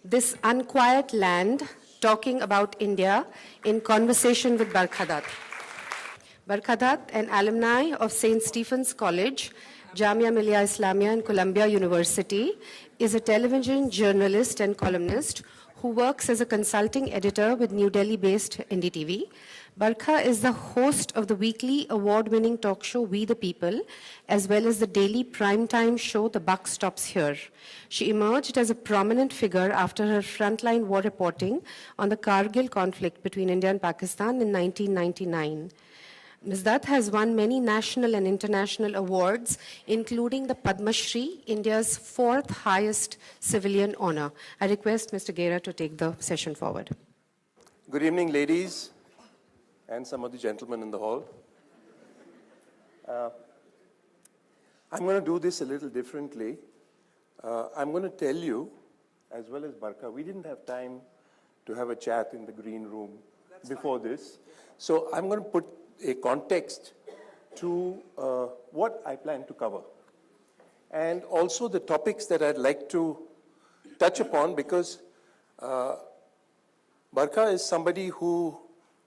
This Unquiet Land, talking about India in conversation with Barkha Dutt. Barkha Dutt, an alumni of St. Stephen's College, Jamia Millia Islamia and Columbia University, is a television journalist and columnist who works as a consulting editor with New Delhi-based NDTV. Barkha is the host of the weekly award-winning talk show We the People, as well as the daily primetime show The Buck Stops Here. She emerged as a prominent figure after her frontline war reporting on the Kargil conflict between India and Pakistan in 1999. Ms. Dutt has won many national and international awards, including the Padma Shri, India's fourth highest civilian honor. I request Mr. Gera to take the session forward. Good evening, ladies, and some of the gentlemen in the hall. I'm going to do this a little differently. I'm going to tell you, as well as Barkha, we didn't have time to have a chat in the green room before this. So I'm going to put a context to what I plan to cover. And also the topics that I'd like to touch upon, because Barkha is somebody who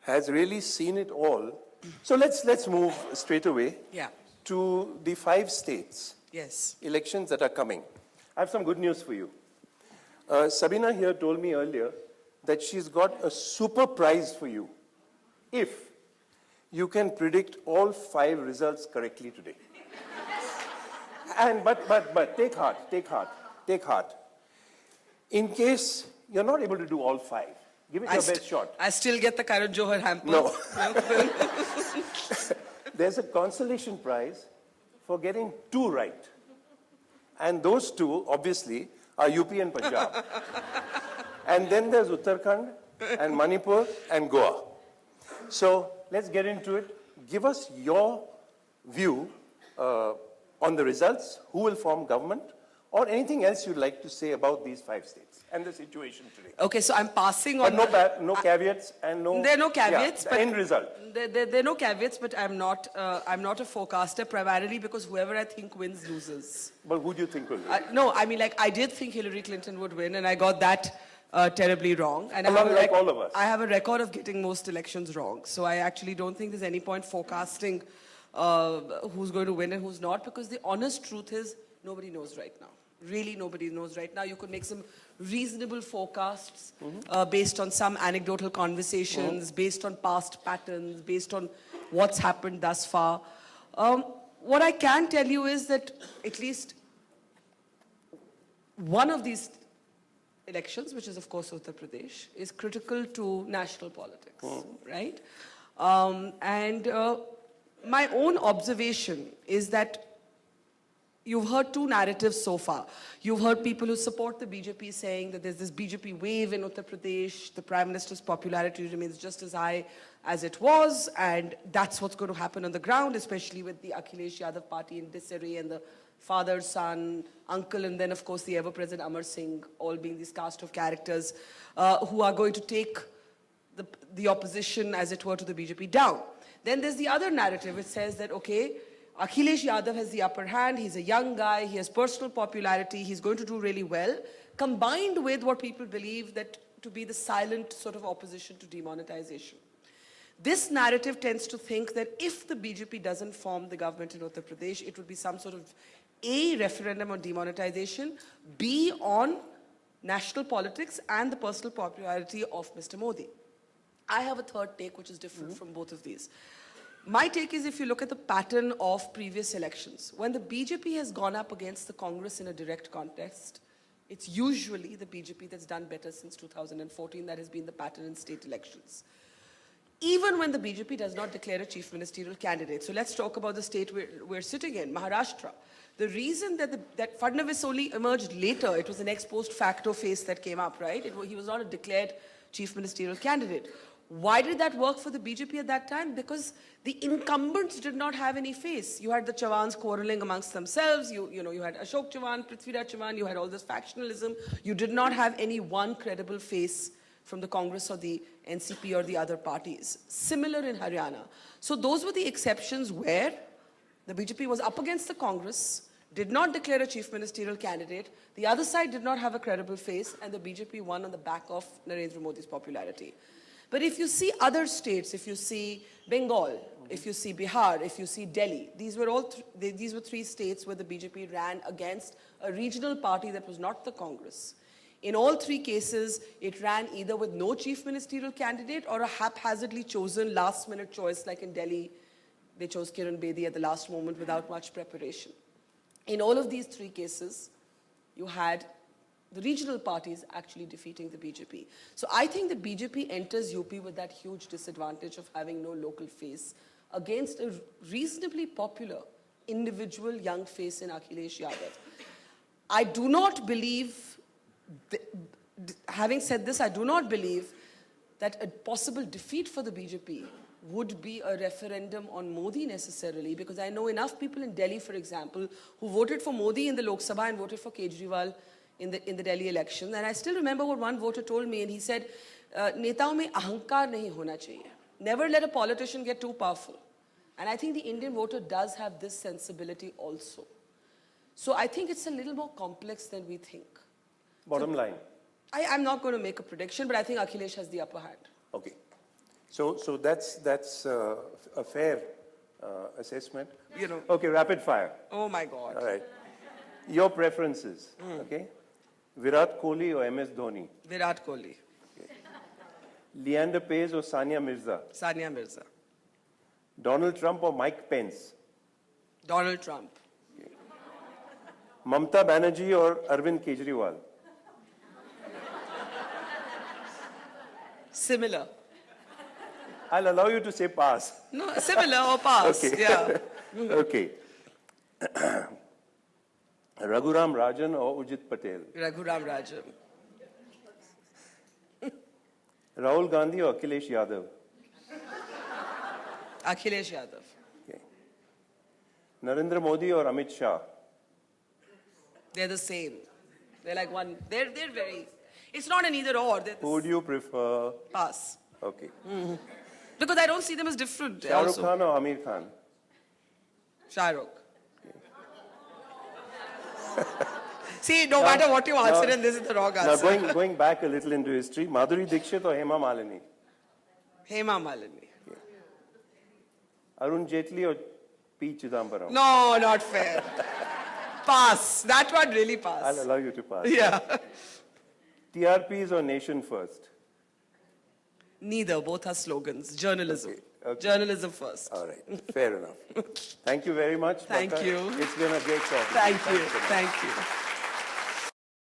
has really seen it all. So let's move straight away to the 5 states elections that are coming. I have some good news for you. Sabina here told me earlier that she's got a super prize for you if you can predict all 5 results correctly today. But take heart. In case you're not able to do all 5, give it your best shot. I still get the Karan Johar hamper. No. There's a consolation prize for getting 2 right. And those 2, obviously, are UP and Punjab. And then there's Uttarakhand and Manipur and Goa. So let's get into it. Give us your view on the results, who will form government, or anything else you'd like to say about these 5 states and the situation today. Okay, so I'm passing on. But no caveats and no. There are no caveats. But end result. There are no caveats, but I'm not a forecaster, primarily because whoever I think wins loses. But who do you think will win? No, I mean, like, I did think Hillary Clinton would win, and I got that terribly wrong. And like all of us. I have a record of getting most elections wrong. So I actually don't think there's any point forecasting who's going to win and who's not, because the honest truth is nobody knows right now. Really, nobody knows right now. You could make some reasonable forecasts based on some anecdotal conversations, based on past patterns, based on what's happened thus far. What I can tell you is that at least one of these elections, which is of course Uttar Pradesh, is critical to national politics, right? My own observation is that you've heard 2 narratives so far. You've heard people who support the BJP saying that there's this BJP wave in Uttar Pradesh, the Prime Minister's popularity remains just as high as it was, and that's what's going to happen on the ground, especially with the Akhilesh Yadav party in disarray and the father, son, uncle, and then of course the ever-present Amar Singh, all being this cast of characters who are going to take the opposition, as it were, to the BJP down. Then there's the other narrative which says that, okay, Akhilesh Yadav has the upper hand, he's a young guy, he has personal popularity, he's going to do really well, combined with what people believe that to be the silent sort of opposition to demonetization. This narrative tends to think that if the BJP doesn't form the government in Uttar Pradesh, it would be some sort of A, referendum on demonetization, B, on national politics and the personal popularity of Mr. Modi. I have a third take which is different from both of these. My take is, if you look at the pattern of previous elections, when the BJP has gone up against the Congress in a direct contest, it's usually the BJP that's done better since 2014. That has been the pattern in state elections. Even when the BJP does not declare a chief ministerial candidate. So let's talk about the state we're sitting in, Maharashtra. The reason that Fadnavis only emerged later, it was an ex post facto face that came up, right? He was not a declared chief ministerial candidate. Why did that work for the BJP at that time? Because the incumbents did not have any face. You had the Chawans quarreling amongst themselves. You had Ashok Chavan, Prithviraj Chavan. You had all this factionalism. You did not have any one credible face from the Congress or the NCP or the other parties. Similar in Haryana. So those were the exceptions where the BJP was up against the Congress, did not declare a chief ministerial candidate. The other side did not have a credible face, and the BJP won on the back of Narendra Modi's popularity. But if you see other states, if you see Bengal, if you see Bihar, if you see Delhi, these were three states where the BJP ran against a regional party that was not the Congress. In all three cases, it ran either with no chief ministerial candidate or a haphazardly chosen last-minute choice, like in Delhi, they chose Kiran Bedi at the last moment without much preparation. In all of these three cases, you had the regional parties actually defeating the BJP. So I think the BJP enters UP with that huge disadvantage of having no local face against a reasonably popular individual young face in Akhilesh Yadav. I do not believe, having said this, I do not believe that a possible defeat for the BJP would be a referendum on Modi necessarily, because I know enough people in Delhi, for example, who voted for Modi in the Lok Sabha and voted for Kejriwal in the Delhi election. And I still remember what one voter told me, and he said, "Netaon mein ahankar nahi hona chahiye. Never let a politician get too powerful." And I think the Indian voter does have this sensibility also. So I think it's a little more complex than we think. Bottom line. I'm not going to make a prediction, but I think Akhilesh has the upper hand. Okay. So that's a fair assessment. You know. Okay, rapid fire. Oh my God. All right. Your preferences, okay? Virat Kohli or MS Dhoni? Virat Kohli. Leander Paes or Sania Mirza? Sania Mirza. Donald Trump or Mike Pence? Donald Trump. Mamta Banerjee or Arvind Kejriwal? Similar. I'll allow you to say pass. No, similar or pass. Okay. Yeah. Okay. Raghuram Rajan or Ujit Patel? Raghuram Rajan. Rahul Gandhi or Akhilesh Yadav? Akhilesh Yadav. Okay. Narendra Modi or Amit Shah? They're the same. They're like one. They're very. It's not an either or. Who would you prefer? Pass. Okay. Because I don't see them as different. Shah Rukh Also. Khan or Amir Khan? Shah Rukh. See, no matter what you answer, and this is the wrong answer. Now, going back a little into history, Madhuri Dixit or Hema Malini? Hema Malini. Arun Jaitley or P. Chidambaram? No, not fair. Pass. That one really pass. I'll allow you to pass. Yeah. TRPs or Nation First? Neither. Both are slogans. Journalism. Okay. Journalism first. All right. Fair enough. Thank you very much. Thank Barkha. you. It's been a great talk. Thank you. Thanks so much. Thank you.